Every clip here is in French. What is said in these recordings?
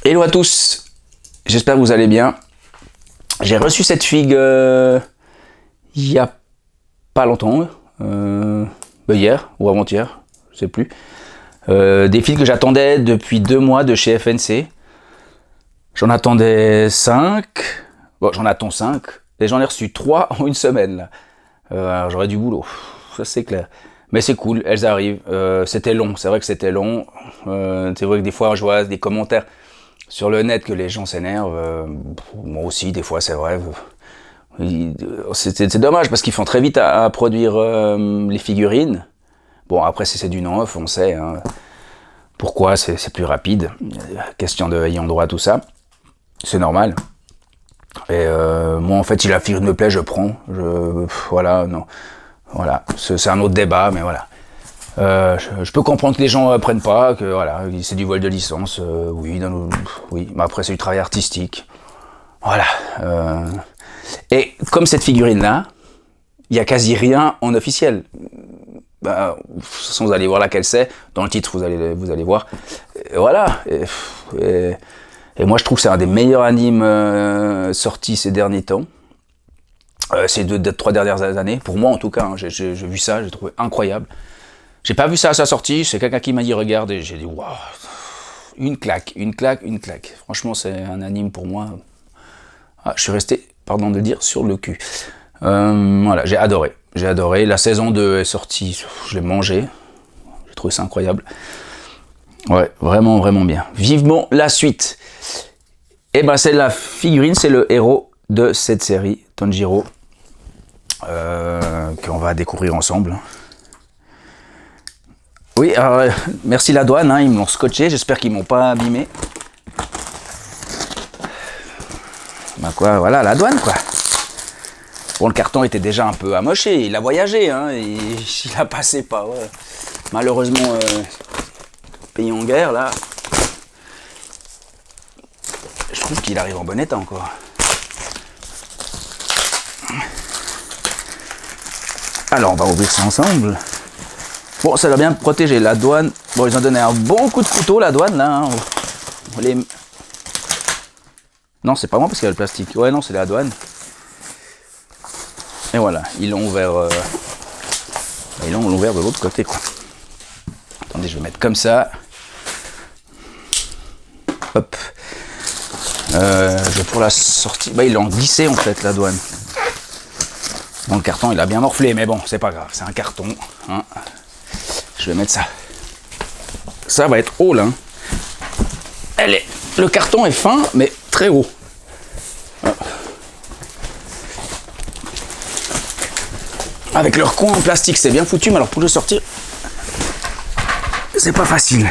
Hello à tous, j'espère que vous allez bien. J'ai reçu cette figue il y a pas longtemps, hier ou avant-hier, je sais plus. Des figues que j'attendais depuis 2 mois de chez FNC. J'en attendais 5, bon j'en attends 5, et j'en ai reçu 3 en une semaine là. Alors j'aurais du boulot, ça c'est clair. Mais c'est cool, elles arrivent. C'était long, c'est vrai que c'était long. C'est vrai que des fois je vois des commentaires sur le net que les gens s'énervent. Moi aussi, des fois, c'est vrai. C'est dommage parce qu'ils font très vite à produire les figurines. Bon, après, c'est du non-off, on sait. Hein. Pourquoi c'est plus rapide. Question de ayant droit, tout ça. C'est normal. Et moi, en fait, si la figurine me plaît, je prends. Voilà, non. Voilà, c'est un autre débat, mais voilà. Je peux comprendre que les gens prennent pas, que voilà, c'est du vol de licence, oui, oui, mais après c'est du travail artistique, voilà. Et comme cette figurine-là, il y a quasi rien en officiel. De toute façon, vous allez voir laquelle c'est. Dans le titre, vous allez voir. Et voilà. Et moi, je trouve que c'est un des meilleurs animes sortis ces derniers temps. Ces 3 dernières années, pour moi en tout cas, hein, j'ai vu ça, j'ai trouvé incroyable. J'ai pas vu ça à sa sortie, c'est quelqu'un qui m'a dit regarde et j'ai dit waouh, une claque. Franchement, c'est un anime pour moi. Ah, je suis resté, pardon de le dire, sur le cul. Voilà, j'ai adoré. La saison 2 est sortie, je l'ai mangé. J'ai trouvé ça incroyable. Ouais, vraiment bien. Vivement la suite. Et ben c'est la figurine, c'est le héros de cette série, Tanjiro, qu'on va découvrir ensemble. Oui, alors, merci la douane, hein, ils m'ont scotché, j'espère qu'ils m'ont pas abîmé. Ben quoi, voilà, la douane quoi. Bon, le carton était déjà un peu amoché, il a voyagé, hein, il a passé pas, ouais. Malheureusement, pays en guerre, là. Je trouve qu'il arrive en bon état encore. Alors, on va ouvrir ça ensemble. Bon, ça doit bien protéger la douane. Bon, ils ont donné un bon coup de couteau, la douane, là. Hein. Non, c'est pas moi parce qu'il y a le plastique. Ouais, non, c'est la douane. Et voilà, ils l'ont ouvert de l'autre côté, quoi. Attendez, je vais mettre comme ça. Hop. Pour la sortie... Bah, ils l'ont glissé, en fait, la douane. Bon, le carton, il a bien morflé, mais bon, c'est pas grave. C'est un carton, hein. Je vais mettre ça. Ça va être haut là. Le carton est fin, mais très haut. Avec leur coin en plastique, c'est bien foutu, mais alors pour le sortir, c'est pas facile.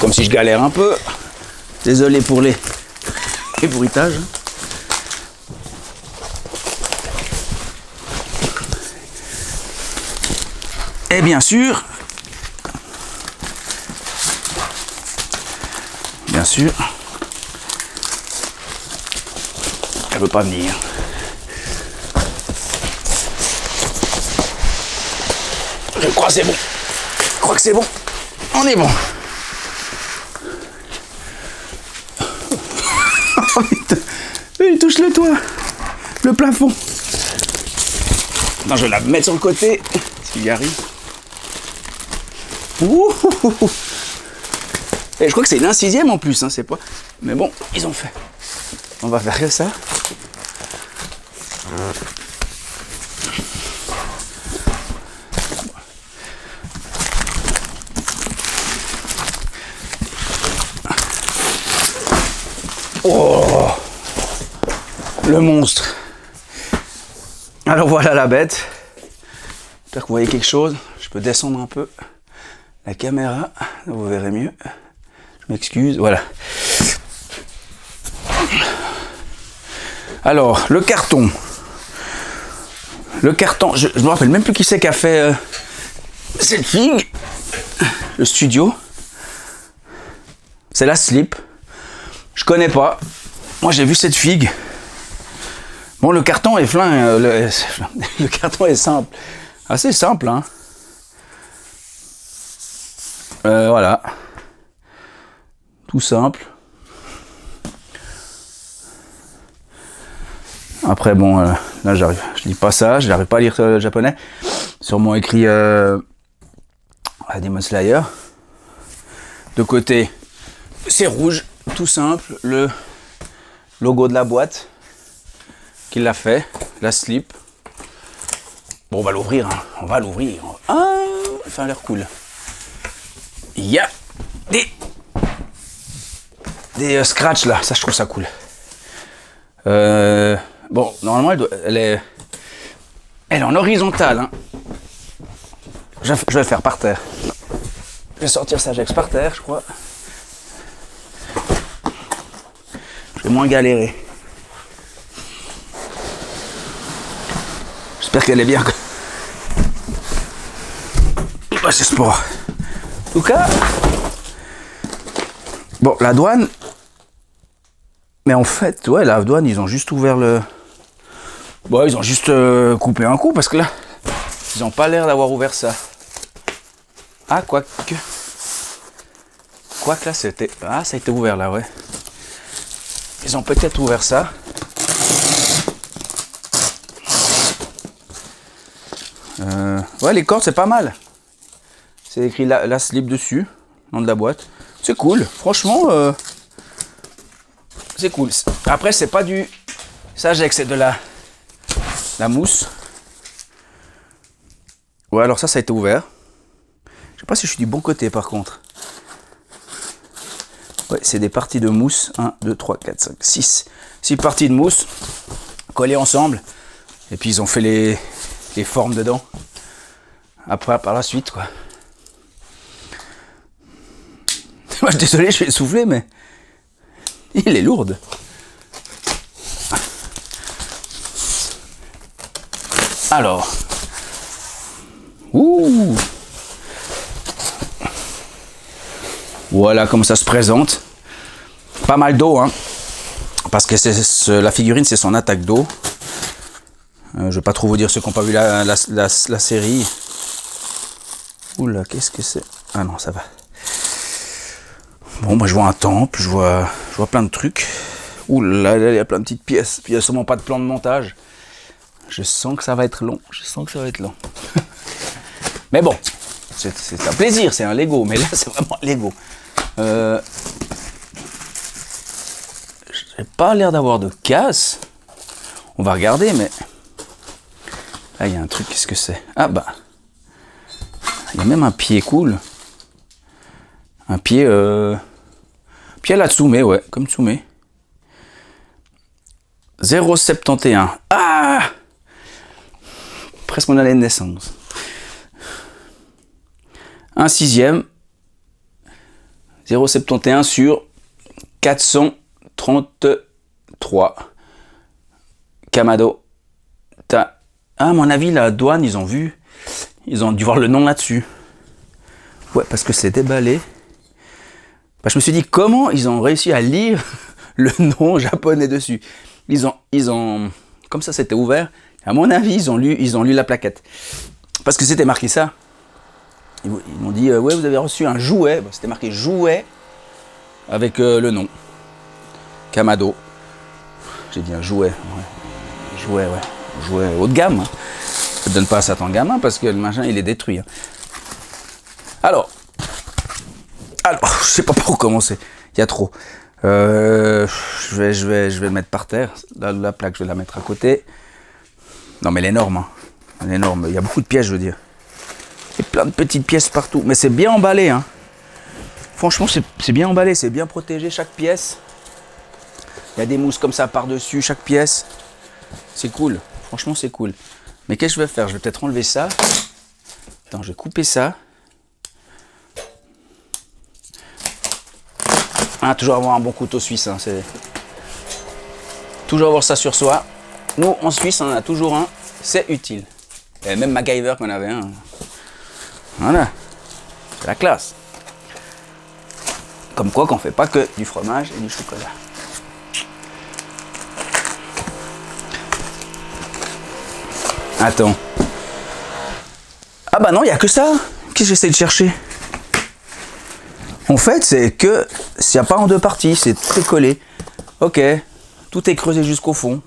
Comme si je galère un peu. Désolé pour les bruitages. Et bien sûr, elle veut pas venir. Je crois que c'est bon. On est bon. Oh putain, il touche le toit, le plafond. Non, je vais la mettre sur le côté, s'il y arrive. Ouh. Et je crois que c'est une 1/6 en plus, hein, c'est pas. Mais bon, ils ont fait. On va faire que ça. Oh, le monstre. Alors voilà la bête. J'espère que vous voyez quelque chose. Je peux descendre un peu la caméra, vous verrez mieux. Je m'excuse, voilà. Alors, le carton, je me rappelle même plus qui c'est qui a fait cette figue. Le studio. C'est la slip. Je connais pas. Moi, j'ai vu cette figue. Bon, le carton est le carton est simple. Assez simple, hein. Voilà. Tout simple. Après, bon, là, je lis pas ça, je n'arrive pas à lire le japonais. Sûrement écrit Demon Slayer. De côté, c'est rouge, tout simple. Le logo de la boîte qui l'a fait, la slip. Bon, on va l'ouvrir, hein. On va l'ouvrir. Ah, ça a l'air cool. Il y a des scratchs là, ça je trouve ça cool. Bon, normalement elle est en horizontale. Hein. Je vais le faire par terre. Je vais sortir ça Jax par terre, je crois. Je vais moins galérer. J'espère qu'elle est bien. Oh, c'est sport. En tout cas, bon, la douane. Mais en fait, ouais, la douane, ils ont juste ouvert le. Bon, ils ont juste coupé un coup parce que là, ils n'ont pas l'air d'avoir ouvert ça. Ah, quoique. Quoique là, c'était. Ah, ça a été ouvert là, ouais. Ils ont peut-être ouvert ça. Ouais, les cordes, c'est pas mal. C'est écrit la slip dessus, nom de la boîte. C'est cool, franchement, c'est cool. Après, c'est pas du Sagex, c'est de la mousse. Ouais, alors ça a été ouvert. Je sais pas si je suis du bon côté par contre. Ouais, c'est des parties de mousse. 1, 2, 3, 4, 5, 6. 6 parties de mousse collées ensemble. Et puis ils ont fait les formes dedans. Après, par la suite, quoi. Moi, je suis désolé, je vais souffler, mais il est lourde. Alors. Ouh. Voilà comment ça se présente. Pas mal d'eau, hein. Parce que la figurine, c'est son attaque d'eau. Je vais pas trop vous dire ceux qui n'ont pas vu la série. Oula, qu'est-ce que c'est? Ah non, ça va. Bon, moi je vois un temple, je vois plein de trucs. Oula, il y a plein de petites pièces. Puis il n'y a sûrement pas de plan de montage. Je sens que ça va être long. Mais bon, c'est un plaisir, c'est un Lego. Mais là, c'est vraiment un Lego. J'ai pas l'air d'avoir de casse. On va regarder, mais... Là, il y a un truc, qu'est-ce que c'est? Ah bah... Il y a même un pied cool. Un pied... Pied à la Tsume, ouais, comme Tsume. 0,71. Ah! Presque mon année de naissance. 1/6. 0,71 sur 433. Kamado. Ah, à mon avis, la douane, ils ont dû voir le nom là-dessus. Ouais, parce que c'est déballé. Bah, je me suis dit, comment ils ont réussi à lire le nom japonais dessus? Ils ont, comme ça c'était ouvert, à mon avis, ils ont lu la plaquette. Parce que c'était marqué ça. Ils m'ont dit, ouais, vous avez reçu un jouet. Bah, c'était marqué jouet avec le nom. Kamado. J'ai dit un jouet. Ouais. Jouet, ouais. Jouet haut de gamme. Ne donne pas ça à ton gamin parce que le machin, il est détruit. Alors, je sais pas par où commencer. Il y a trop. Je vais le mettre par terre. La plaque, je vais la mettre à côté. Non, mais elle est énorme. Hein. Elle est énorme. Il y a beaucoup de pièces, je veux dire. Il y a plein de petites pièces partout. Mais c'est bien emballé. Hein. Franchement, c'est bien emballé. C'est bien protégé, chaque pièce. Il y a des mousses comme ça par-dessus, chaque pièce. C'est cool. Franchement, c'est cool. Mais qu'est-ce que je vais faire? Je vais peut-être enlever ça. Attends, je vais couper ça. Ah, toujours avoir un bon couteau suisse, hein, c'est toujours avoir ça sur soi. Nous, en Suisse, on en a toujours un, c'est utile. Et même MacGyver qu'on avait un. Voilà, c'est la classe. Comme quoi qu'on fait pas que du fromage et du chocolat. Attends. Ah bah non, il n'y a que ça. Qu'est-ce que j'essaie de chercher? En fait, c'est que s'il n'y a pas en deux parties, c'est très collé. Ok, tout est creusé jusqu'au fond.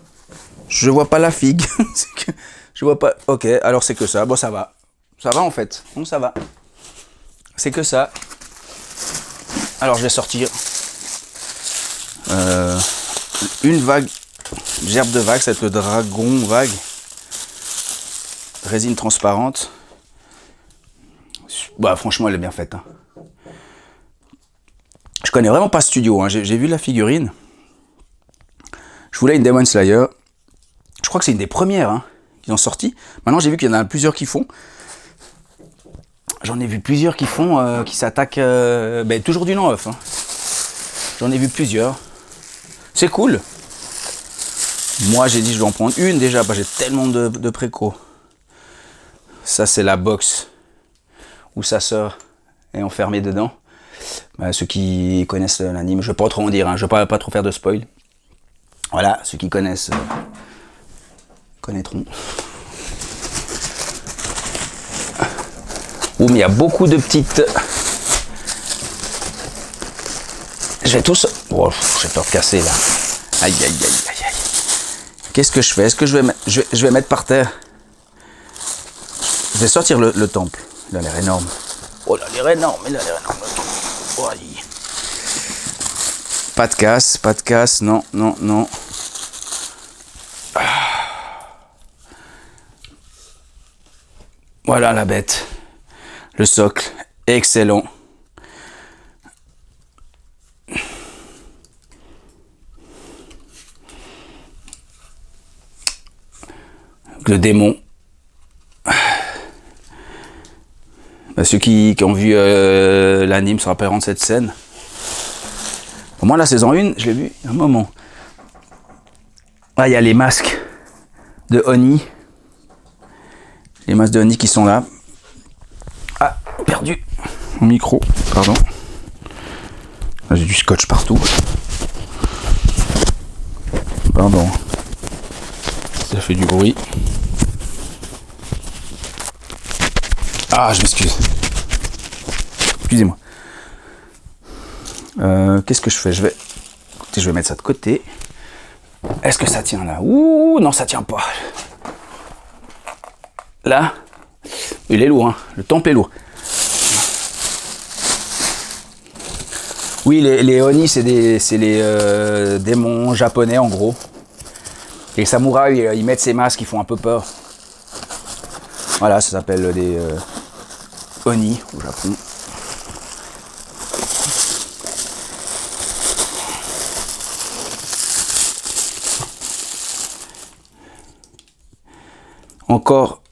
Je vois pas la figue. Je vois pas. Ok, alors c'est que ça. Bon, ça va. Ça va en fait. Bon, ça va. C'est que ça. Alors je vais sortir une vague, gerbe de vague, c'est le dragon vague. Résine transparente. Bah franchement elle est bien faite. Hein. Je connais vraiment pas ce studio. Hein. J'ai vu la figurine. Je voulais une Demon Slayer. Je crois que c'est une des premières hein, qu'ils ont sorti. Maintenant j'ai vu qu'il y en a plusieurs qui font. J'en ai vu plusieurs qui font, qui s'attaquent, toujours du non-off. Hein. J'en ai vu plusieurs. C'est cool. Moi j'ai dit je vais en prendre une déjà, j'ai tellement de préco. Ça c'est la box où sa sœur est enfermée dedans. Ceux qui connaissent l'anime, je ne vais pas trop en dire, hein, je ne vais pas trop faire de spoil. Voilà, ceux qui connaissent connaîtront. Ouh, mais il y a beaucoup de petites... Je vais tous... Oh, j'ai peur de casser là. Aïe, aïe, aïe, aïe, aïe. Qu'est-ce que je fais? Est-ce que je vais mettre par terre? Je vais sortir le temple. Il a l'air énorme. Oh, il a l'air énorme, il a l'air énorme. Oh, aïe. Pas de casse, non, non, non. Voilà la bête. Le socle, excellent. Le démon. Ceux qui ont vu l'anime se rappelleront de cette scène. Au moins la saison 1, je l'ai vu il y a un moment. Ah, il y a les masques de Oni. Les masques de Oni qui sont là. Ah, perdu mon micro, pardon. J'ai du scotch partout. Pardon. Ça fait du bruit. Ah, je m'excuse. Excusez-moi. Qu'est-ce que je fais? Je vais mettre ça de côté. Est-ce que ça tient là? Ouh, non, ça tient pas. Là, il est lourd, hein. Le temple est lourd. Oui, les Oni, c'est les démons japonais en gros. Les samouraïs, ils mettent ces masques qui font un peu peur. Voilà, ça s'appelle des Oni au Japon. Encore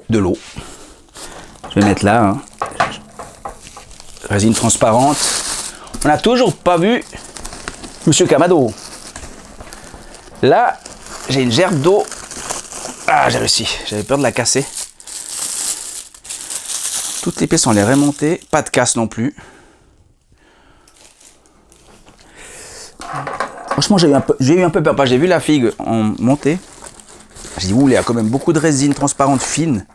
de l'eau. Je vais mettre là. Hein. Résine transparente. On n'a toujours pas vu Monsieur Kamado. Là, j'ai une gerbe d'eau. Ah, j'ai réussi. J'avais peur de la casser. Toutes les pièces, on les remontées. Pas de casse non plus. Franchement, j'ai eu un peu peur. J'ai vu la figue en montée. J'ai dit, ouh, il y a quand même beaucoup de résine transparente fine.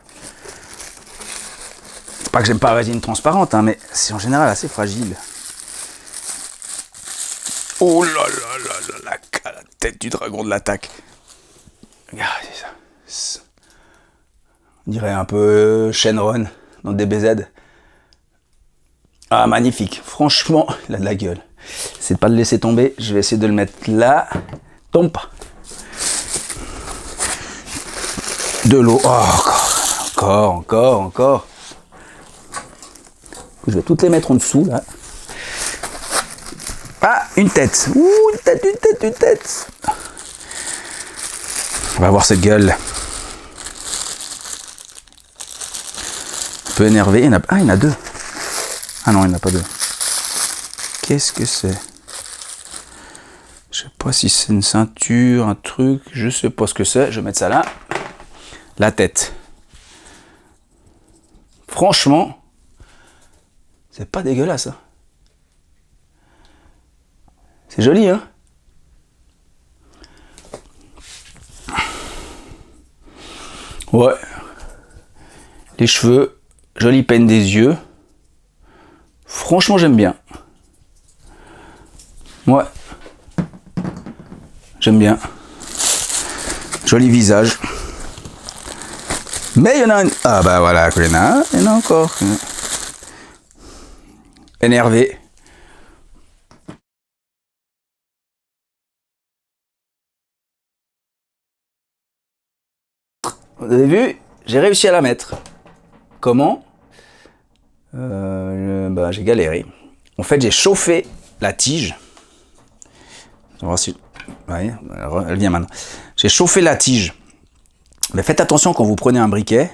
C'est pas que j'aime pas la résine transparente, hein, mais c'est en général assez fragile. Oh là là là là, la tête du dragon de l'attaque. Regardez ça. On dirait un peu Shenron dans DBZ. Ah, magnifique. Franchement, il a de la gueule. C'est de pas le laisser tomber. Je vais essayer de le mettre là. Tombe pas. De l'eau. Oh, encore. Je vais toutes les mettre en dessous là. Ah, une tête. Ouh, une tête. On va voir cette gueule. Un peu énervé. Il y en a deux. Ah non, il n'y en a pas deux. Qu'est-ce que c'est? Je sais pas si c'est une ceinture, un truc. Je sais pas ce que c'est. Je vais mettre ça là. La tête. Franchement, c'est pas dégueulasse. Hein. C'est joli, hein? Ouais. Les cheveux, jolie peine des yeux. Franchement, j'aime bien. Ouais. J'aime bien. Joli visage. Mais il y en a un... Ah bah voilà, il y en a un, il y en a encore. Énervé. Vous avez vu, j'ai réussi à la mettre. Comment? Bah, j'ai galéré. En fait, j'ai chauffé la tige. On va voir si... Ouais, elle vient maintenant. J'ai chauffé la tige. Mais faites attention quand vous prenez un briquet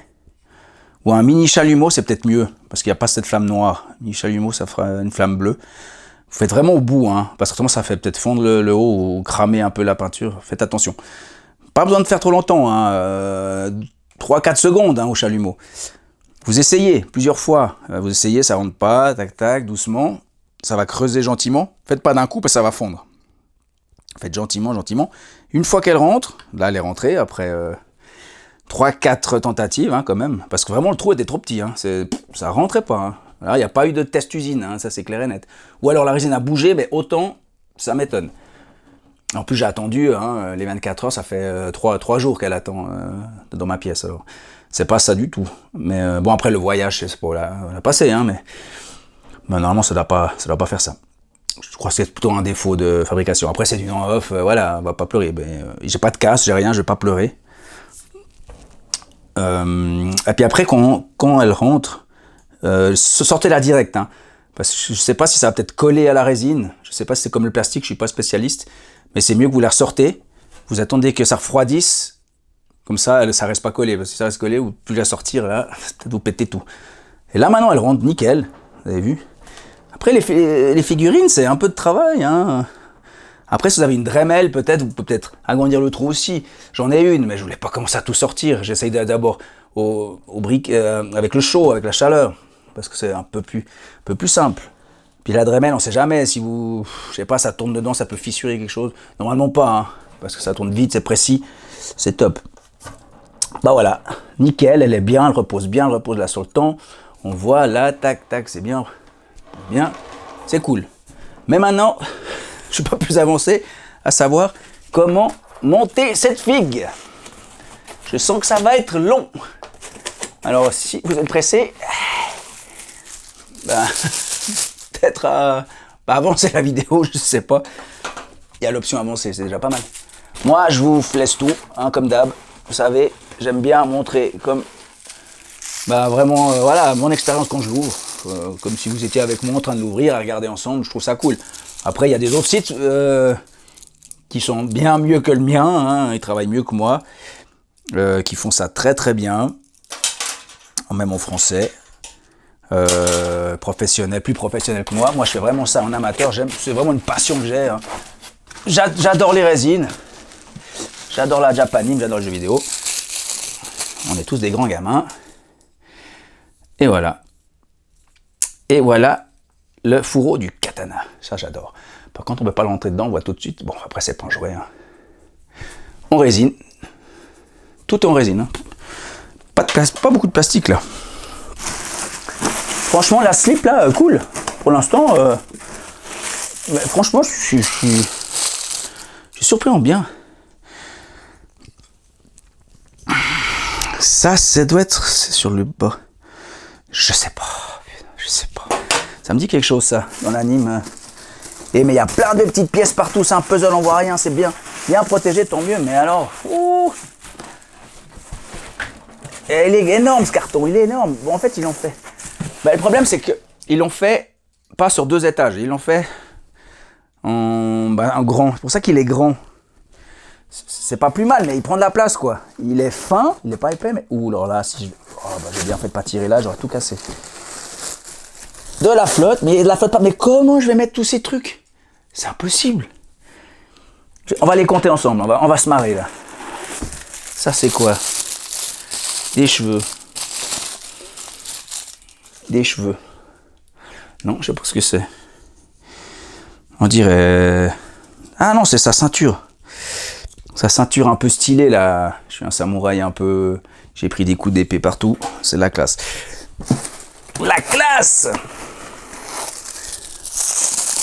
ou un mini chalumeau, c'est peut-être mieux parce qu'il n'y a pas cette flamme noire. Mini chalumeau, ça fera une flamme bleue. Vous faites vraiment au bout, hein, parce que sinon ça fait peut-être fondre le haut ou cramer un peu la peinture. Faites attention. Pas besoin de faire trop longtemps, hein, 3-4 secondes hein, au chalumeau. Vous essayez plusieurs fois. Vous essayez, ça rentre pas, tac tac, doucement. Ça va creuser gentiment. Faites pas d'un coup parce que ça va fondre. Faites gentiment, gentiment. Une fois qu'elle rentre, là elle est rentrée après 3-4 tentatives hein, quand même. Parce que vraiment le trou était trop petit. Hein. Ça rentrait pas. Hein. Alors il n'y a pas eu de test usine, hein, ça c'est clair et net. Ou alors la résine a bougé, mais autant ça m'étonne. En plus j'ai attendu, hein, les 24 heures, ça fait 3 jours qu'elle attend dans ma pièce. Alors c'est pas ça du tout. Mais bon après le voyage, c'est pas la passer, hein, mais normalement ça doit pas faire ça. Je crois que c'est plutôt un défaut de fabrication. Après, c'est du on-off, voilà, on va pas pleurer. J'ai pas de casse, j'ai rien, je vais pas pleurer. Et puis après, quand elle rentre, sortez-la direct. Hein, parce que je sais pas si ça va peut-être coller à la résine. Je sais pas si c'est comme le plastique, je suis pas spécialiste. Mais c'est mieux que vous la ressortez. Vous attendez que ça refroidisse. Comme ça reste pas collé. Parce que si ça reste collé, vous pouvez la sortir, là, peut-être vous pétez tout. Et là, maintenant, elle rentre nickel. Vous avez vu? Après, les figurines, c'est un peu de travail. Hein. Après, si vous avez une Dremel, peut-être, vous pouvez peut-être agrandir le trou aussi. J'en ai une, mais je voulais pas commencer à tout sortir. J'essaye d'abord au brick, avec le chaud, avec la chaleur, parce que c'est un peu plus simple. Puis la Dremel, on sait jamais. Si vous, je sais pas, ça tourne dedans, ça peut fissurer quelque chose. Normalement pas, hein, parce que ça tourne vite, c'est précis, c'est top. Bah voilà, nickel, elle est bien, elle repose là sur le temps. On voit là, tac, tac, c'est bien. Bien, c'est cool. Mais maintenant, je suis pas plus avancé à savoir comment monter cette figue. Je sens que ça va être long. Alors, si vous êtes pressé, peut-être avancer la vidéo, je sais pas. Il y a l'option avancer, c'est déjà pas mal. Moi, je vous laisse tout, hein, comme d'hab. Vous savez, j'aime bien montrer comme vraiment, voilà, mon expérience quand je l'ouvre. Comme si vous étiez avec moi en train de l'ouvrir, à regarder ensemble, je trouve ça cool. Après, il y a des autres sites qui sont bien mieux que le mien, hein, ils travaillent mieux que moi, qui font ça très très bien, même en français, professionnel, plus professionnel que moi. Moi, je fais vraiment ça en amateur, c'est vraiment une passion que j'ai. Hein. J'adore les résines, j'adore la japanime, j'adore les jeux vidéo. On est tous des grands gamins. Et voilà. Et voilà le fourreau du katana. Ça, j'adore. Par contre, on ne peut pas rentrer dedans, on voit tout de suite. Bon, après, c'est pas en jouet. Hein. En résine. Tout en résine. Hein. Pas beaucoup de plastique, là. Franchement, la slip, là, cool. Pour l'instant, franchement, je suis surpris en bien. Ça doit être sur le bas. Je sais pas. Ça me dit quelque chose, ça, dans l'anime. Mais il y a plein de petites pièces partout, c'est un puzzle, on voit rien, c'est bien protégé, tant mieux, mais alors... Et il est énorme, ce carton, il est énorme. Bon, en fait, ils l'ont fait. Le problème, c'est qu'ils l'ont fait pas sur 2 étages, ils l'ont fait en grand. C'est pour ça qu'il est grand. C'est pas plus mal, mais il prend de la place, quoi. Il est fin, il est pas épais, mais... alors là, si j'ai bien fait de pas tirer là, j'aurais tout cassé. De la flotte, mais de la flotte pas. Mais comment je vais mettre tous ces trucs? C'est impossible. On va les compter ensemble, on va se marrer, là. Ça, c'est quoi? Des cheveux. Non, je sais pas ce que c'est. On dirait... Ah non, c'est sa ceinture. Sa ceinture un peu stylée, là. Je suis un samouraï un peu... J'ai pris des coups d'épée partout. C'est la classe. La classe!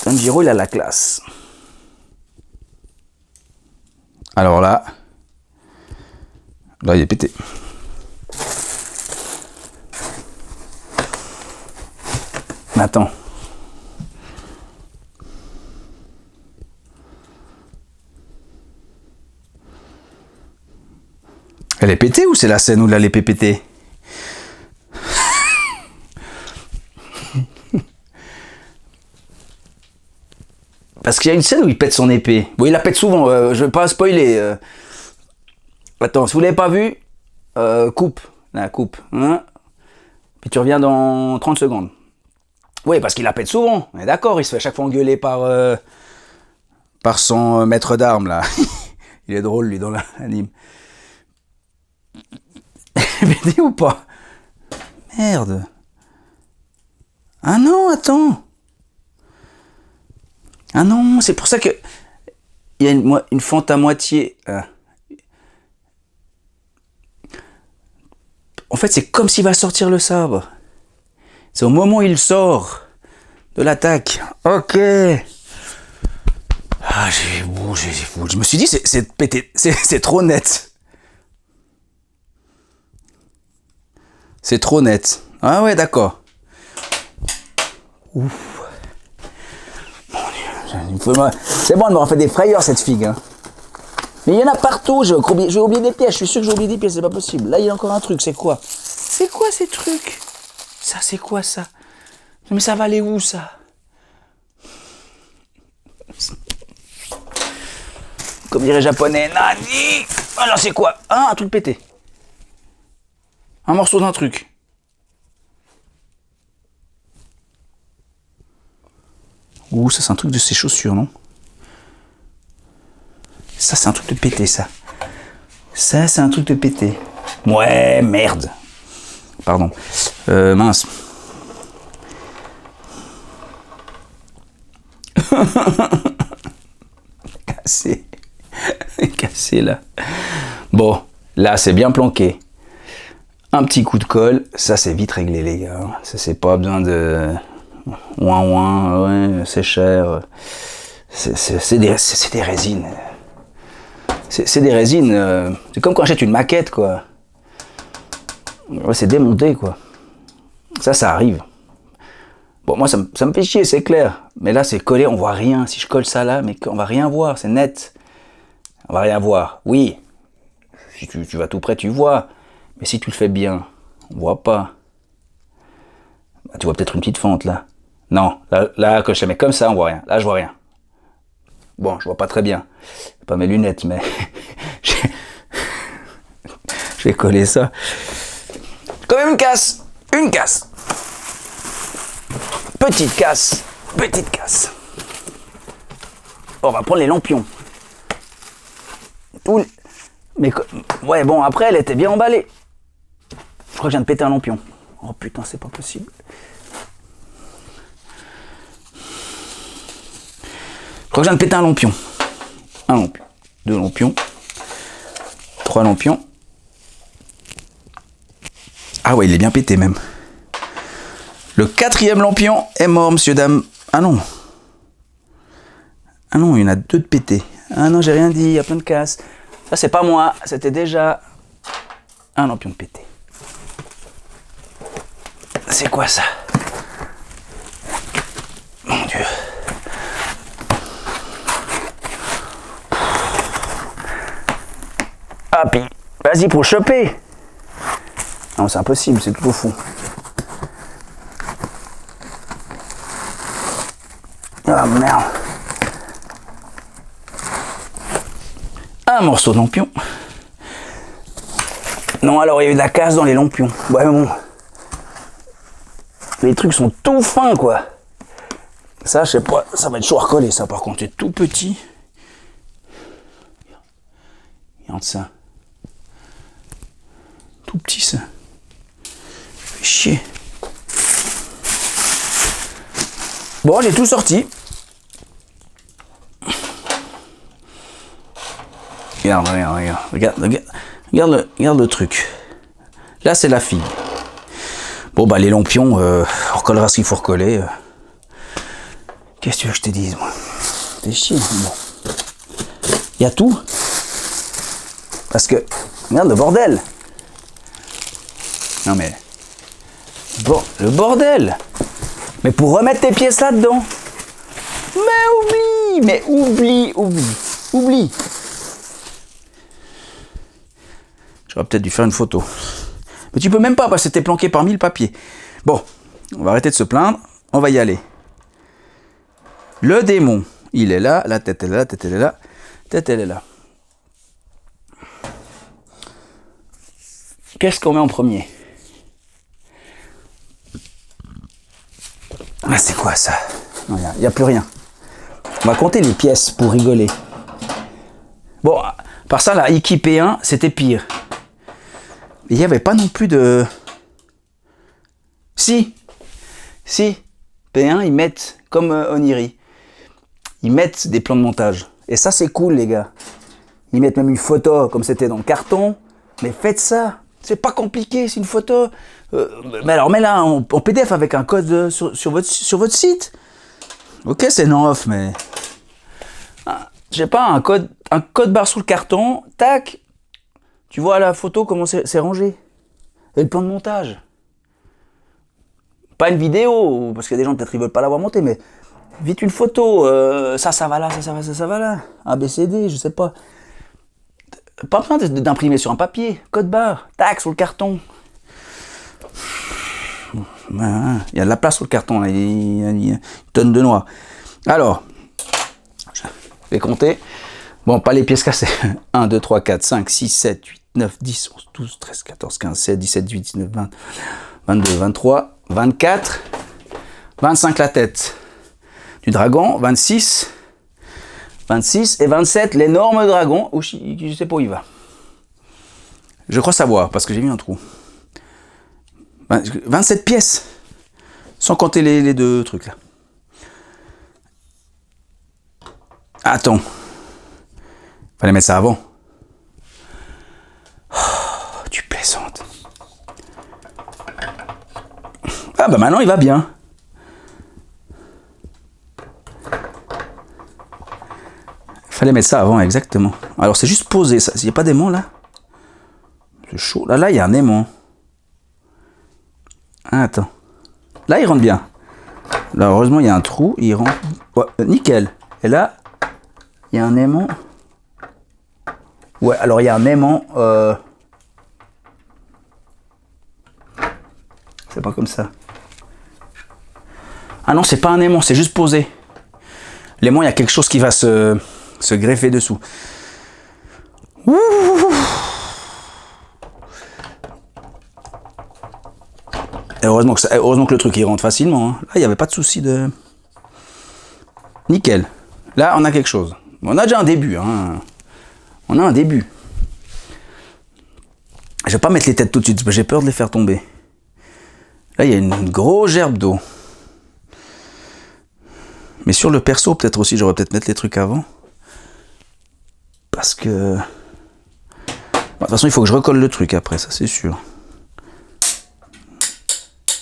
Tanjiro, il a la classe. Alors là, il est pété. Mais attends. Elle est pétée ou c'est la scène où elle est pétée? Parce qu'il y a une scène où il pète son épée. Bon, il la pète souvent, je vais pas spoiler. Attends, si vous l'avez pas vu, coupe. Là, coupe. Hein, puis tu reviens dans 30 secondes. Oui, parce qu'il la pète souvent. On est d'accord, il se fait à chaque fois engueuler par son maître d'armes, là. Il est drôle, lui, dans l'anime. Pété ou pas? Merde. Ah non, attends. Ah non, c'est pour ça que il y a une fente à moitié. En fait, c'est comme s'il va sortir le sabre. C'est au moment où il sort de l'attaque. Ok. Ah, je me suis dit, c'est pété, c'est trop net. C'est trop net. Ah ouais, d'accord. Ouf. C'est bon, elle m'aura fait des frayeurs, cette figue. Hein. Mais il y en a partout. J'ai oublié des pièces. Je suis sûr que j'ai oublié des pièces. C'est pas possible. Là, il y a encore un truc. C'est quoi? C'est quoi ces trucs? Ça, c'est quoi ça? Mais ça va aller où, ça? Comme dirait japonais, Nani. Alors, c'est quoi? Ah, un truc pété. Un morceau d'un truc. Ouh, ça c'est un truc de ses chaussures, non? Ça c'est un truc de pété, ça. Ça c'est un truc de pété. Ouais, merde. Pardon. Mince. Cassé. Cassé là. Bon, là c'est bien planqué. Un petit coup de colle, ça c'est vite réglé les gars. Ça c'est pas besoin de... Ouin, ouais, c'est cher. C'est des résines. C'est des résines. C'est comme quand on achète une maquette, quoi. Ouais, c'est démonté, quoi. Ça arrive. Bon, moi, ça me fait chier, c'est clair. Mais là, c'est collé, on voit rien. Si je colle ça là, mais on va rien voir, c'est net. On va rien voir. Oui, si tu vas tout près, tu vois. Mais si tu le fais bien, on voit pas. Bah, tu vois peut-être une petite fente, là. Non, là, quand je la mets comme ça, on voit rien. Là, je vois rien. Bon, je vois pas très bien. C'est pas mes lunettes, mais... je vais coller ça. Quand même une casse. Une casse. Petite casse. Petite casse. On va prendre les lampions. Mais... Ouais, bon, après, elle était bien emballée. Je crois que je viens de péter un lampion. Oh putain, c'est pas possible. Je crois que je viens de péter un lampion. Un lampion. 2 lampions. 3 lampions. Ah ouais, il est bien pété même. Le 4e lampion est mort, monsieur, dame. Ah non. Ah non, il y en a 2 de pétés. Ah non, j'ai rien dit, il y a plein de casses. Ça, c'est pas moi. C'était déjà un lampion de pété. C'est quoi ça? Mon Dieu. Ah, puis, vas-y pour le choper. Non, c'est impossible, c'est tout au fond. Ah merde. Un morceau de lampion. Non, alors il y a eu de la casse dans les lampions. Ouais, bon. Les trucs sont tout fins, quoi. Ça, je sais pas, ça va être chaud à recoller, ça, par contre, c'est tout petit. Regarde ça. Tout petit, ça. Fait chier. Bon, j'ai tout sorti. Regarde le truc. Là, c'est la figue. Bon, bah, les lampions, on recollera ce qu'il faut recoller. Qu'est-ce que tu veux que je te dise, moi? T'es chier. Bon. Il y a tout. Parce que, merde, le bordel. Non mais, bon, le bordel. Mais pour remettre tes pièces là-dedans. Mais oublie. J'aurais peut-être dû faire une photo. Mais tu peux même pas parce que t'es planqué parmi le papier. Bon, on va arrêter de se plaindre. On va y aller. Le démon, il est là. La tête, elle est là. Tête, elle est là. Tête, elle est là. Qu'est-ce qu'on met en premier? Ah, c'est quoi ça? Il n'y a plus rien. On va compter les pièces pour rigoler. Bon, par ça, la Iki P1, c'était pire. Il n'y avait pas non plus de... Si, P1, ils mettent, comme Oniri, ils mettent des plans de montage. Et ça, c'est cool, les gars. Ils mettent même une photo, comme c'était dans le carton. Mais faites ça. C'est pas compliqué, c'est une photo. Mais alors, mets-la en PDF avec un code sur votre site. Ok, c'est non off, mais... je sais pas, un code barre sous le carton, tac. Tu vois la photo, comment c'est rangé. Et le plan de montage. Pas une vidéo, parce qu'il y a des gens peut-être ils veulent pas l'avoir monté, mais vite une photo. Ça va là, ça va là. A, B, C, D, je sais pas. Pas besoin d'imprimer sur un papier. Code barre, tac, sur le carton. Il y a de la place sur le carton, là. Il y a une tonne de noix. Alors, je vais compter. Bon, pas les pièces cassées. 1, 2, 3, 4, 5, 6, 7, 8, 9, 10, 11, 12, 13, 14, 15, 16, 17, 18, 19, 20, 22, 23, 24, 25 la tête du dragon, 26 et 27 l'énorme dragon, où je sais pas où il va. Je crois savoir, parce que j'ai mis un trou. 27 pièces, sans compter les deux trucs là. Attends, fallait mettre ça avant. Oh, tu plaisantes. Ah bah maintenant il va bien. Fallait mettre ça avant, exactement. Alors c'est juste posé, ça. Il n'y a pas d'aimant là? C'est chaud. Là, il y a un aimant. Ah, attends. Là, il rentre bien. Là, heureusement, il y a un trou. Il rentre. Ouais, nickel. Et là, il y a un aimant. Ouais, alors il y a un aimant. C'est pas comme ça. Ah non, c'est pas un aimant, c'est juste posé. L'aimant, il y a quelque chose qui va se greffer dessous. Ouh. Heureusement que le truc il rentre facilement. Hein. Là, il n'y avait pas de souci de... Nickel. Là, on a quelque chose. On a déjà un début. Hein. On a un début. Je vais pas mettre les têtes tout de suite, parce que j'ai peur de les faire tomber. Là, il y a une grosse gerbe d'eau. Mais sur le perso, peut-être aussi, j'aurais peut-être mettre les trucs avant. Parce que... Bon, de toute façon, il faut que je recolle le truc après, ça c'est sûr.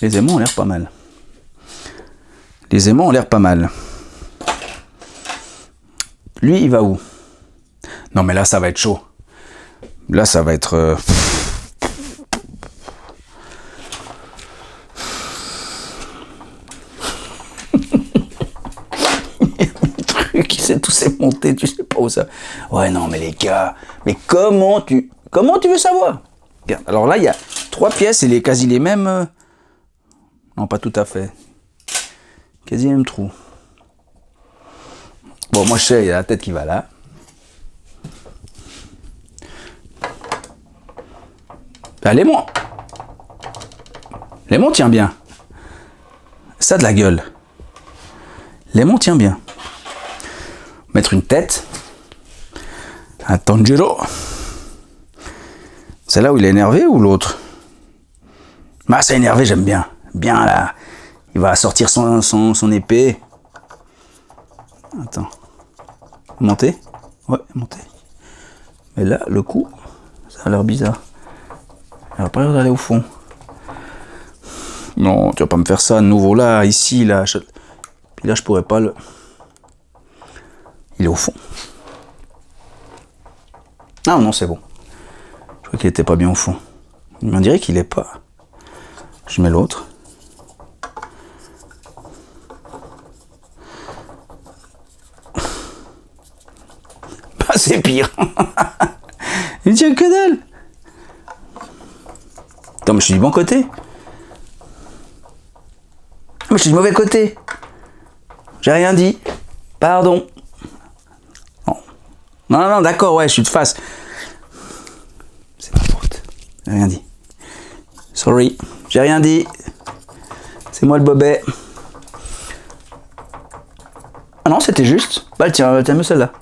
Les aimants ont l'air pas mal. Les aimants ont l'air pas mal. Lui, il va où? Non, mais là, ça va être chaud. Là, ça va être... Tout s'est monté, tu sais pas où ça... Ouais, non, mais les gars... Mais comment tu veux savoir? Regarde, alors là, il y a 3 pièces et quasi les mêmes... Non, pas tout à fait. Quasi le même trou. Bon, moi je sais, il y a la tête qui va là. Bah, l'aimant tient bien. Ça a de la gueule. L'aimant tient bien. Mettre une tête. Un Tanjiro. C'est là où il est énervé ou l'autre? Bah, c'est énervé, j'aime bien. Bien là. Il va sortir son épée. Attends. Monter? Ouais, monter. Mais là, le coup, ça a l'air bizarre. Il a pas l'air d'aller au fond. Non, tu vas pas me faire ça de nouveau là, ici, là. Puis là, je pourrais pas le... Il est au fond. Ah non, c'est bon. Je crois qu'il était pas bien au fond. Il m'en dirait qu'il est pas. Je mets l'autre. Bah, c'est pire. Il tient que dalle. Attends, mais je suis du bon côté. Mais je suis du mauvais côté. J'ai rien dit. Pardon. Non, non, d'accord, ouais, je suis de face. C'est ma faute. J'ai rien dit. Sorry, j'ai rien dit. C'est moi le bobet. Ah non, c'était juste. Bah, tiens, mieux celle-là.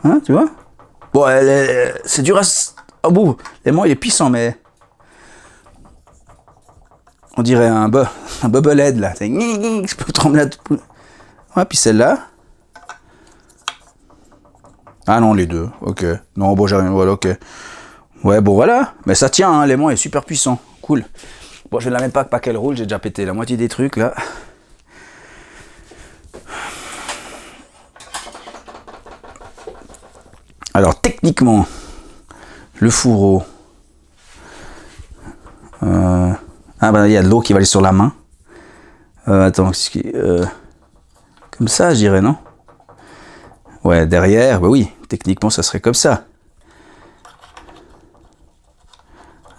Hein, tu vois? Bon, c'est dur à... Oh, bout. L'aimant, il est puissant, mais... On dirait un bubblehead, là. Je peux trembler à tout... Ouais, puis celle-là... Ah non, les deux, ok. Non, bon, j'ai rien, voilà, ok. Ouais, bon, voilà. Mais ça tient, hein, l'aimant est super puissant. Cool. Bon, je ne la mets pas qu'elle roule, j'ai déjà pété la moitié des trucs, là. Alors, techniquement, le fourreau... Ah, bah, il y a de l'eau qui va aller sur la main. Attends, comme ça, je dirais, non? Ouais, derrière, bah oui, techniquement, ça serait comme ça.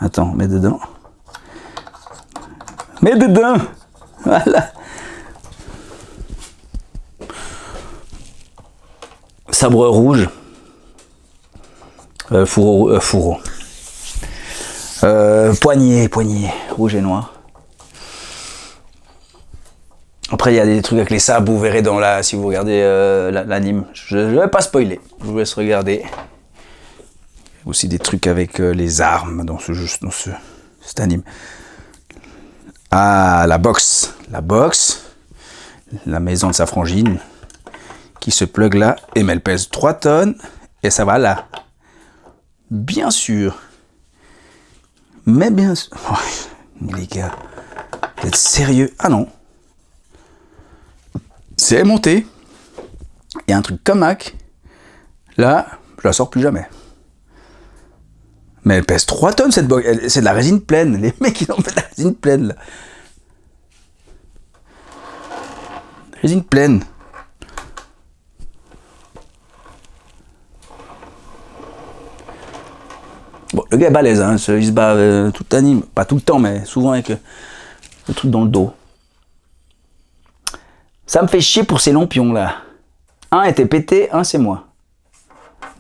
Attends, mets dedans. Mets dedans! Voilà. Sabre rouge. Fourreau. Poignée, rouge et noir. Après, il y a des trucs avec les sabres, vous verrez dans si vous regardez l'anime. Je ne vais pas spoiler, je vous laisse regarder. Il y a aussi des trucs avec les armes dans cet anime. Ah, la boxe. La maison de sa frangine qui se plug là. Et mais elle pèse 3 tonnes et ça va là. Bien sûr. Mais bien sûr. Oh, les gars, vous êtes sérieux? Ah non. C'est monté. Il y a un truc comme Mac. Là, je la sors plus jamais. Mais elle pèse 3 tonnes cette box. C'est de la résine pleine. Les mecs, ils ont fait de la résine pleine là. Résine pleine. Bon, le gars est balèze, hein. Il se bat tout l'anime. Pas tout le temps, mais souvent avec le truc dans le dos. Ça me fait chier pour ces lampions là. Un était pété, un c'est moi.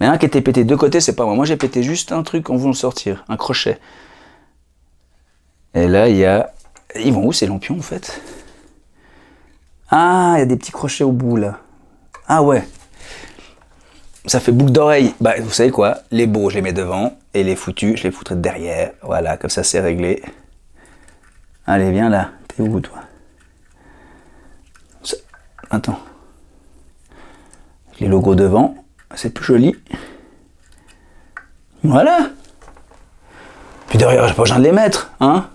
Mais un qui était pété de côté, c'est pas moi. Moi j'ai pété juste un truc en voulant le sortir, un crochet. Et là il y a... Ils vont où ces lampions en fait? Ah, il y a des petits crochets au bout là. Ah ouais. Ça fait boucle d'oreille. Bah vous savez quoi? Les beaux je les mets devant et les foutus je les foutrai derrière. Voilà, comme ça c'est réglé. Allez viens là. T'es où toi? Attends. Les logos devant, c'est plus joli. Voilà. Puis derrière, j'ai pas besoin de les mettre, hein.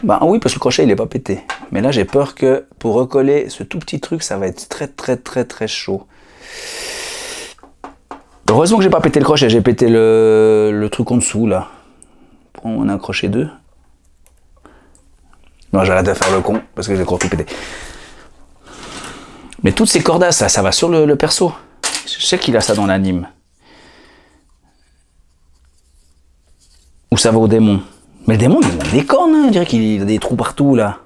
Bah oui, parce que le crochet, il est pas pété. Mais là, j'ai peur que pour recoller ce tout petit truc, ça va être très chaud. Heureusement que j'ai pas pété le crochet, j'ai pété le truc en dessous, là. On a un crochet 2. Non, j'arrête de faire le con, parce que j'ai encore tout pété. Mais toutes ces cordasses, ça va sur le perso. Je sais qu'il a ça dans l'anime. Ou ça va au démon. Mais le démon, il a des cornes, hein. On dirait qu'il a des trous partout, là.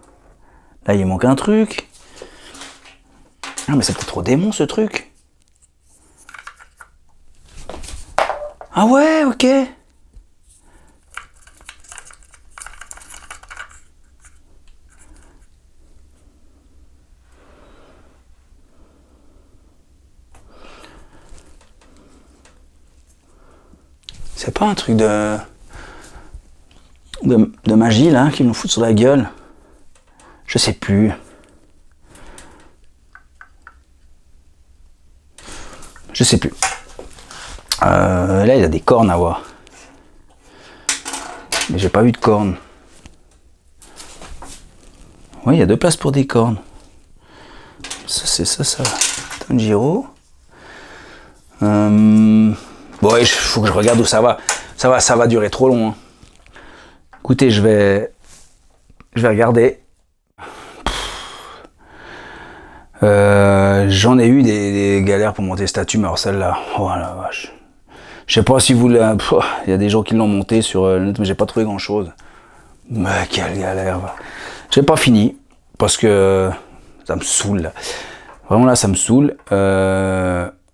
Là, il manque un truc. Ah, mais c'est peut-être au démon, ce truc. Ah ouais, ok. C'est pas un truc de magie là qui nous fout sur la gueule. Je sais plus. Je sais plus. Là il y a des cornes à voir. Mais j'ai pas vu de cornes. Oui, il y a 2 places pour des cornes. Ça, c'est ça. Tanjiro. Bon, il faut que je regarde où ça va. Ça va durer trop long. Hein. Écoutez, je vais regarder. J'en ai eu des galères pour monter statut, mais alors celle-là, oh la vache. Je sais pas si vous il y a des gens qui l'ont monté sur le net, mais j'ai pas trouvé grand-chose. Mais quelle galère. J'ai pas fini parce que ça me saoule. Là. Vraiment là, ça me saoule.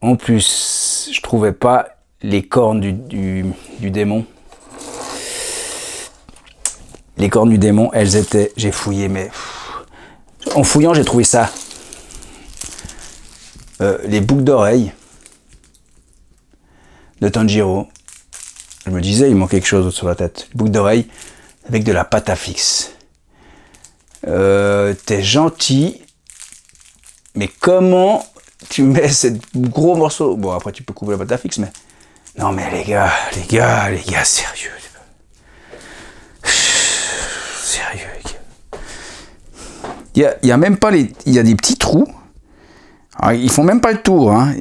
En plus, je trouvais pas les cornes du démon. Les cornes du démon, elles étaient... J'ai fouillé, mais... En fouillant, j'ai trouvé ça. Les boucles d'oreilles de Tanjiro. Je me disais, il manquait quelque chose sur la tête. Les boucles d'oreilles avec de la pâte à fixe. T'es gentil, mais comment tu mets ce gros morceau? Bon, après, tu peux couper la pâte à fixe, mais... Non, mais les gars, sérieux. Sérieux, les gars. Il y a même pas les... Il y a des petits trous. Alors, ils font même pas le tour. Hein.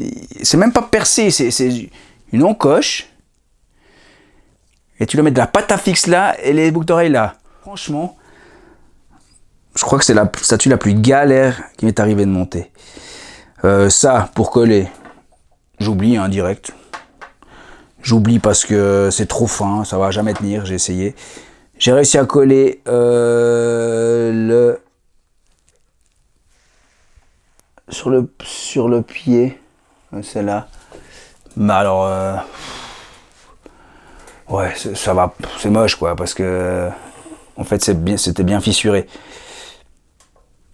C'est même pas percé. C'est une encoche. Et tu dois mettre de la pâte à fixe là et les boucles d'oreilles là. Franchement, je crois que c'est la statue la plus galère qui m'est arrivée de monter. Ça, pour coller, j'oublie, hein, direct. J'oublie parce que c'est trop fin, ça va jamais tenir, j'ai essayé. J'ai réussi à coller sur le pied, celle-là. Mais alors, ouais, ça va, c'est moche quoi, parce que en fait c'était bien fissuré.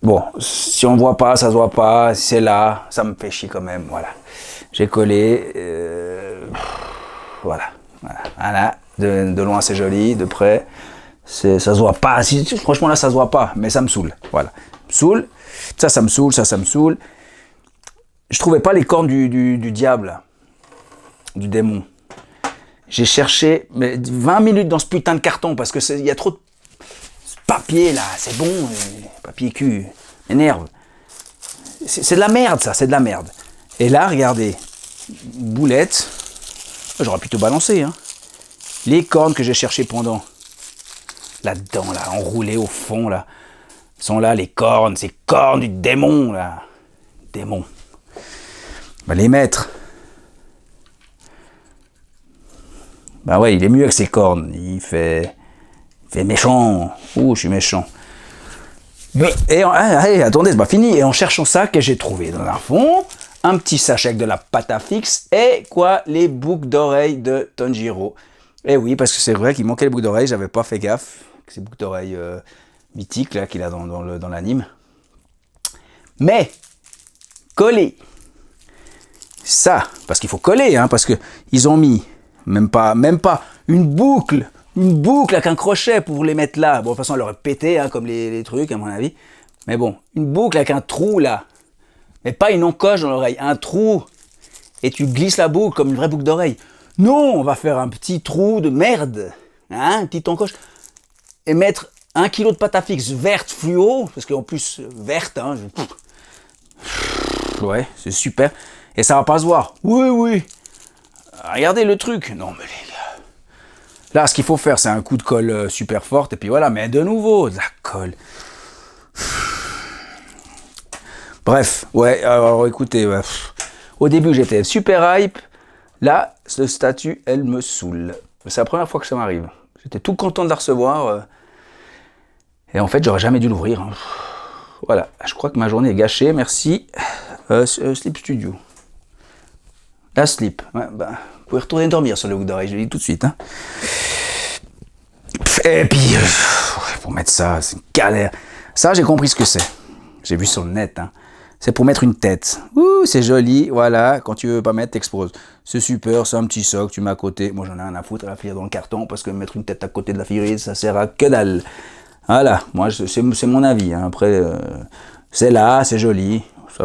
Bon, si on voit pas, ça se voit pas. Si c'est là, ça me fait chier quand même. Voilà, j'ai collé. Voilà. De loin c'est joli, de près ça se voit pas. Franchement là ça se voit pas, mais ça me saoule. Voilà, me saoule. Ça me saoule. Je trouvais pas les cornes du diable, là. Du démon. J'ai cherché mais 20 minutes dans ce putain de carton parce que il y a trop de papier là. C'est bon, papier cul, énerve. C'est de la merde ça, c'est de la merde. Et là regardez, boulette. J'aurais pu te balancer, hein. Les cornes que j'ai cherchées pendant là-dedans, là, enroulées au fond, là, sont là, les cornes, ces cornes du démon, là. Démon. Bah, les mettre. Bah ouais, il est mieux avec ses cornes. Il fait méchant. Ouh, je suis méchant. Et attendez, c'est pas fini. Et en cherchant ça, que j'ai trouvé dans un fond, un petit sachet avec de la pâte à fixe et quoi, les boucles d'oreilles de Tanjiro. Et oui, parce que c'est vrai qu'il manquait les boucles d'oreilles, j'avais pas fait gaffe. Ces boucles d'oreilles mythiques là qu'il a dans l'anime. Mais coller ça, parce qu'il faut coller, hein, parce que ils ont mis même pas une boucle avec un crochet pour les mettre là. Bon, de toute façon, elle aurait pété, hein, comme les trucs à mon avis. Mais bon, une boucle avec un trou là. Mais pas une encoche dans l'oreille, un trou. Et tu glisses la boucle comme une vraie boucle d'oreille. Non, on va faire un petit trou de merde. Hein, une petite encoche. Et mettre 1 kg de pâte à fixe verte fluo. Parce qu'en plus, verte. Hein, ouais, c'est super. Et ça va pas se voir. Oui. Regardez le truc. Non, mais les gars. Là, ce qu'il faut faire, c'est un coup de colle super forte. Et puis voilà, mais de nouveau, de la colle. Bref, ouais, alors écoutez, ouais, au début j'étais super hype, là, ce statut, elle me saoule. C'est la première fois que ça m'arrive. J'étais tout content de la recevoir, et en fait, j'aurais jamais dû l'ouvrir. Hein. Voilà, je crois que ma journée est gâchée, merci. Sleep Studio. La Sleep, ouais, bah, vous pouvez retourner dormir sur le boucle d'oreille, je le dis tout de suite. Hein. Et puis, pour mettre ça, c'est une galère. Ça, j'ai compris ce que c'est. J'ai vu sur le net, hein. C'est pour mettre une tête. Ouh, c'est joli, voilà. Quand tu veux pas mettre, t'exposes. C'est super, c'est un petit socle, tu mets à côté. Moi, j'en ai rien à foutre à la filière dans le carton parce que mettre une tête à côté de la figurine, ça sert à que dalle. Voilà, moi, c'est mon avis. Hein. Après, c'est là, c'est joli. Ça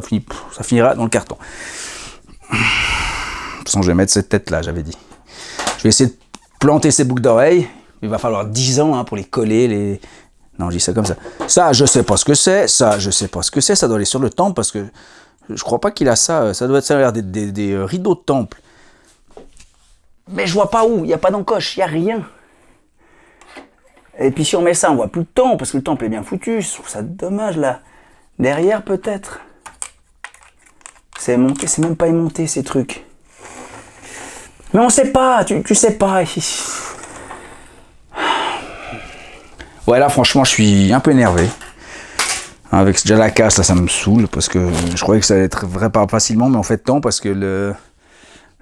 finira dans le carton. De toute façon, je vais mettre cette tête-là, j'avais dit. Je vais essayer de planter ces boucles d'oreilles. Il va falloir 10 ans hein, pour les coller. Non, je dis ça comme ça. Ça, je sais pas ce que c'est. Ça, je sais pas ce que c'est. Ça doit aller sur le temple parce que je crois pas qu'il a ça. Ça doit être ça, des rideaux de temple. Mais je vois pas où. Il y a pas d'encoche. Il y a rien. Et puis si on met ça, on voit plus le temple parce que le temple est bien foutu. Je trouve ça dommage là. Derrière peut-être. C'est monté. C'est même pas aimonté ces trucs. Mais on sait pas. Tu sais pas. Ouais, là, franchement, je suis un peu énervé. Avec déjà la casse, là, ça me saoule, parce que je croyais que ça allait être réparable facilement, mais en fait, non, parce que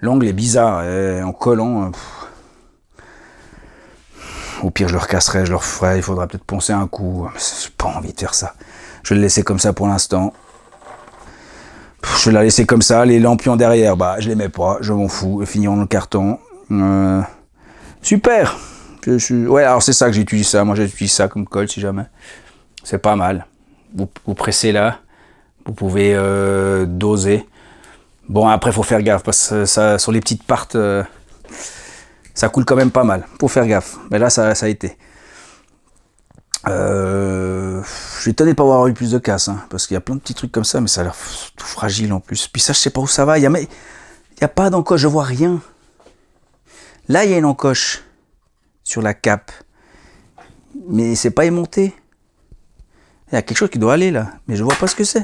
l'angle est bizarre, et en collant, au pire, je le recasserai, je le referai, il faudra peut-être poncer un coup, mais j'ai pas envie de faire ça. Je vais le laisser comme ça pour l'instant. Je vais la laisser comme ça, les lampions derrière, bah, je les mets pas, je m'en fous, ils finiront dans le carton. Super! Ouais, alors c'est ça que j'utilise ça. Moi, j'utilise ça comme colle si jamais. C'est pas mal. Vous pressez là. Vous pouvez doser. Bon, après, faut faire gaffe parce que ça, sur les petites parts, ça coule quand même pas mal. Faut faire gaffe. Mais là, ça a été. Je suis étonné de pas avoir eu plus de casse, hein, parce qu'il y a plein de petits trucs comme ça, mais ça a l'air tout fragile en plus. Puis ça, je sais pas où ça va. Il y a pas d'encoche, je vois rien. Là, il y a une encoche sur la cape, mais c'est pas aimonté. Il y a quelque chose qui doit aller là, mais je vois pas ce que c'est.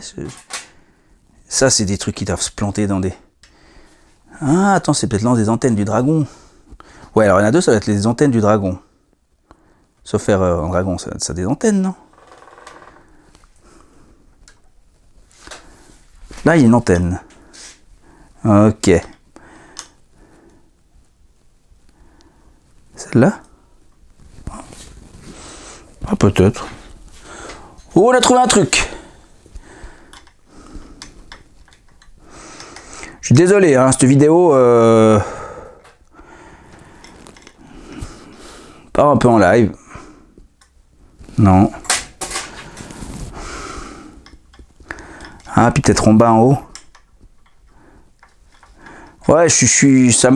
Ça, c'est des trucs qui doivent se planter dans des... Ah, attends, c'est peut-être l'un des antennes du dragon. Ouais, alors il y en a deux, ça va être les antennes du dragon. Sauf faire un dragon, ça a des antennes, non? Là, il y a une antenne. Ok. Celle-là? Ah, peut-être. Oh, on a trouvé un truc. Je suis désolé, hein, cette vidéo part un peu en live. Non. Ah, puis peut-être en bas en haut. Ouais, ça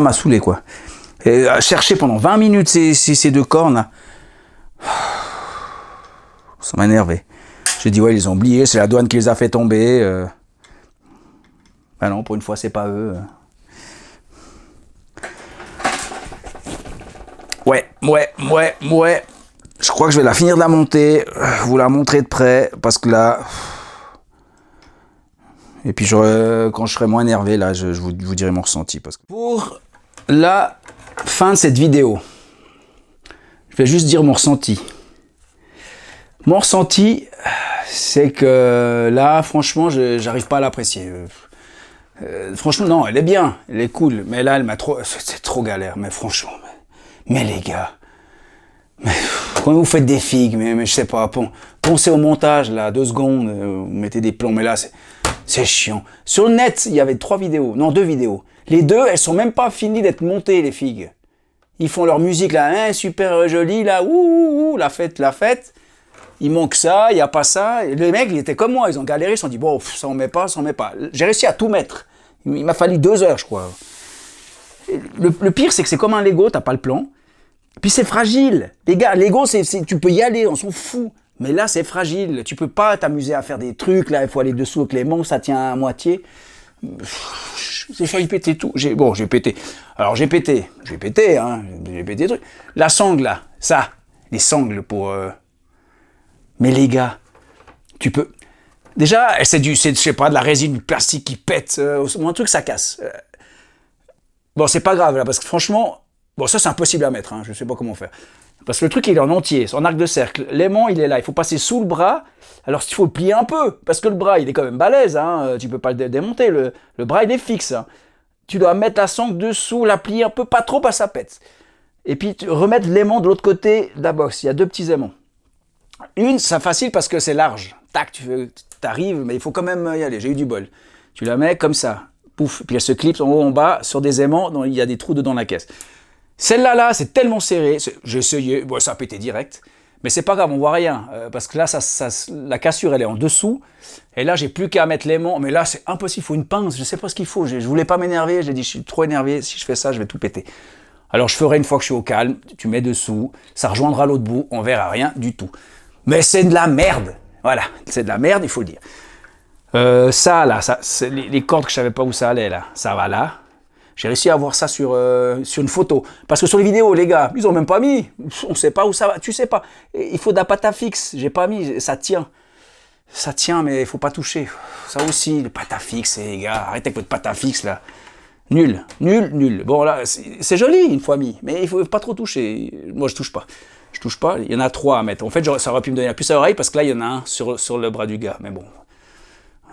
m'a saoulé, quoi. Et à chercher pendant 20 minutes ces deux cornes, là. Ça m'a énervé. J'ai dit, ouais, ils les ont oubliés, c'est la douane qui les a fait tomber. Bah non, pour une fois, c'est pas eux. Ouais. Je crois que je vais la finir de la monter, vous la montrer de près, parce que là... Et puis quand je serai moins énervé, là, je vous dirai mon ressenti. Parce que... Pour la fin de cette vidéo, je vais juste dire mon ressenti. Mon ressenti, c'est que là, franchement, j'arrive pas à l'apprécier. Franchement, non, elle est bien, elle est cool, mais là, c'est trop galère, mais franchement, mais les gars, mais quand vous faites des figues, mais je sais pas, pensez au montage, là, 2 secondes, vous mettez des plombs, mais là, c'est chiant. Sur le net, il y avait 2 vidéos. Les 2, elles sont même pas finies d'être montées, les figues. Ils font leur musique, là, hein, super jolie, là, ouh, la fête. Il manque ça, il n'y a pas ça. Et les mecs, ils étaient comme moi, ils ont galéré, ils se sont dit, bon, ça en met pas. J'ai réussi à tout mettre. Il m'a fallu 2 heures, je crois. Le pire, c'est que c'est comme un Lego, t'as pas le plan. Puis c'est fragile. Les gars, Lego, tu peux y aller, on s'en fout. Mais là, c'est fragile. Tu peux pas t'amuser à faire des trucs, là, il faut aller dessous avec les manches, ça tient à moitié. J'ai failli péter tout. J'ai pété. Alors j'ai pété, hein. J'ai pété des trucs. La sangle, là, ça, les sangles pour... Mais les gars, tu peux... Déjà, c'est je sais pas, de la résine, du plastique qui pète, un truc, ça casse. Bon, c'est pas grave, là, parce que franchement, bon, ça, c'est impossible à mettre, hein, je sais pas comment faire. Parce que le truc, il est en entier, c'est en arc de cercle. L'aimant, il est là, il faut passer sous le bras. Alors, il faut le plier un peu, parce que le bras, il est quand même balèze, hein, tu peux pas le démonter, le bras, il est fixe. Hein. Tu dois mettre la sangle dessous, la plier un peu, pas trop, parce que ça pète. Et puis, remettre l'aimant de l'autre côté de la box. Il y a 2 petits aimants. Une, c'est facile parce que c'est large. Tac, tu arrives, mais il faut quand même y aller. J'ai eu du bol. Tu la mets comme ça. Pouf. Puis elle se clipse en haut, en bas, sur des aimants dont il y a des trous dedans la caisse. Celle-là, c'est tellement serré. J'ai essayé. Bon, ça a pété direct. Mais c'est pas grave, on voit rien. Parce que là, la cassure, elle est en dessous. Et là, j'ai plus qu'à mettre l'aimant. Mais là, c'est impossible. Il faut une pince. Je sais pas ce qu'il faut. Je voulais pas m'énerver. J'ai dit, je suis trop énervé. Si je fais ça, je vais tout péter. Alors, je ferai une fois que je suis au calme. Tu mets dessous. Ça rejoindra l'autre bout. On verra rien du tout. Mais c'est de la merde. Voilà, c'est de la merde, il faut le dire. Ça, là, ça, les cordes que je savais pas où ça allait, là, ça va là. J'ai réussi à voir ça sur une photo. Parce que sur les vidéos, les gars, ils ont même pas mis. On sait pas où ça va. Tu sais pas. Il faut de la pâte à fixe. J'ai pas mis. Ça tient. Ça tient, mais il faut pas toucher. Ça aussi, le pâte à fixe, les gars. Arrêtez avec votre pâte à fixe, là. Nul. Nul, nul. Bon, là, c'est joli, une fois mis. Mais il faut pas trop toucher. Moi, je touche pas. Je touche pas. Il y en a 3 à mettre. En fait, ça aurait pu me donner la puce à l'oreille parce que là, il y en a un sur le bras du gars. Mais bon.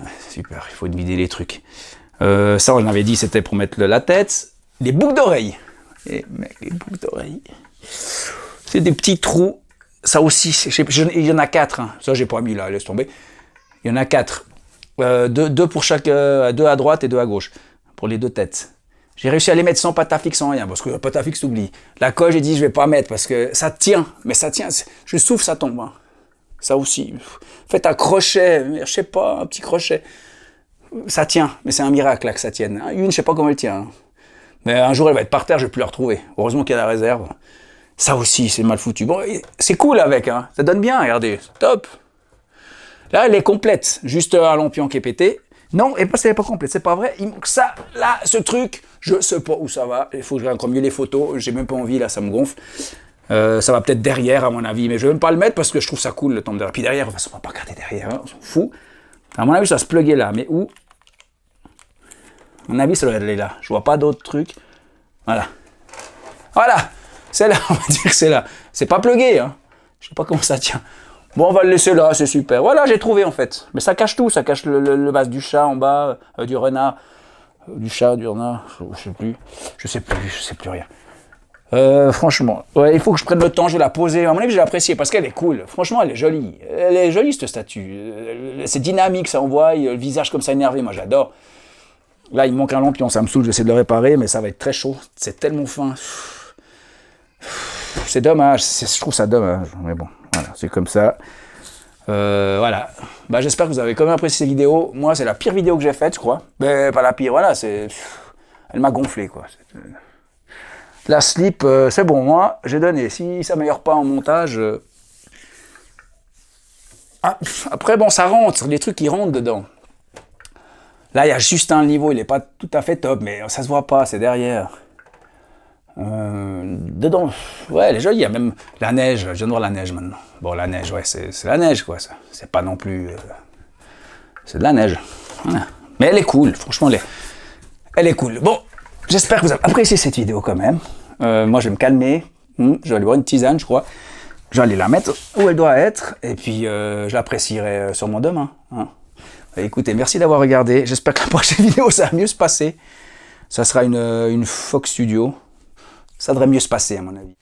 Ouais, super. Il faut vider les trucs. Ça, on avait dit, c'était pour mettre la tête. Les boucles d'oreilles. Et mec, les boucles d'oreilles. C'est des petits trous. Ça aussi, il y en a 4. Hein. Ça, j'ai pas mis là, laisse tomber. Il y en a 4. Deux pour chaque, 2 à droite et 2 à gauche. Pour les 2 têtes. J'ai réussi à les mettre sans pâte à fixe, sans rien. Parce que la pâte à fixe, t'oublies. La colle, j'ai dit, je vais pas mettre parce que ça tient. Mais ça tient. Je souffle, ça tombe. Hein. Ça aussi. Faites un crochet. Je sais pas, un petit crochet. Ça tient, mais c'est un miracle là que ça tienne. Une, je sais pas comment elle tient. Mais un jour, elle va être par terre, je vais plus la retrouver. Heureusement qu'il y a la réserve. Ça aussi, c'est mal foutu. Bon, c'est cool avec, hein. Ça donne bien, regardez. Top. Là, elle est complète. Juste un lampion qui est pété. Non, et pas, c'est pas complète, c'est pas vrai. Il manque ça, là, ce truc. Je sais pas où ça va. Il faut que je regarde encore mieux les photos. J'ai même pas envie, là, ça me gonfle. Ça va peut-être derrière, à mon avis. Mais je vais même pas le mettre parce que je trouve ça cool, le temps derrière. Puis derrière, de toute façon, on va pas regarder derrière. Hein, on s'en fout. À mon avis, ça va se pluguer là, mais où? À mon avis, ça doit aller là. Je vois pas d'autres trucs. Voilà. Voilà. C'est là, on va dire que c'est là. C'est pas plugué, hein. Je sais pas comment ça tient. Bon, on va le laisser là, c'est super. Voilà, j'ai trouvé en fait. Mais ça cache tout. Ça cache le vase du chat en bas, du renard. Du chat, du renard, je sais plus. Je sais plus rien. Franchement, ouais, il faut que je prenne le temps, je vais la poser. À mon avis, je vais l'apprécier parce qu'elle est cool. Franchement, elle est jolie. Elle est jolie, cette statue. C'est dynamique, ça envoie. Le visage comme ça énervé, moi j'adore. Là, il me manque un lampion, ça me saoule, j'essaie de le réparer, mais ça va être très chaud. C'est tellement fin. C'est dommage, je trouve ça dommage. Mais bon, voilà, c'est comme ça. Voilà. Bah, j'espère que vous avez quand même apprécié cette vidéo. Moi, c'est la pire vidéo que j'ai faite, je crois. Mais pas la pire, voilà, c'est... Elle m'a gonflé, quoi. La slip, c'est bon, moi, j'ai donné. Si ça ne m'améliore pas en montage... Ah, après, bon, ça rentre, des trucs qui rentrent dedans. Là, il y a juste un niveau, il n'est pas tout à fait top, mais ça se voit pas, c'est derrière. Dedans, ouais, elle est jolie, il y a même la neige, je viens de voir la neige maintenant. Bon, la neige, ouais, c'est la neige, quoi, c'est pas non plus... c'est de la neige. Voilà. Mais elle est cool, franchement, elle est cool. Bon, j'espère que vous avez apprécié cette vidéo quand même. Moi, je vais me calmer. Je vais aller boire une tisane, je crois. Je vais aller la mettre où elle doit être. Et puis, je l'apprécierai sûrement demain. Hein. Écoutez, merci d'avoir regardé. J'espère que la prochaine vidéo, ça va mieux se passer. Ça sera une Fox Studio. Ça devrait mieux se passer, à mon avis.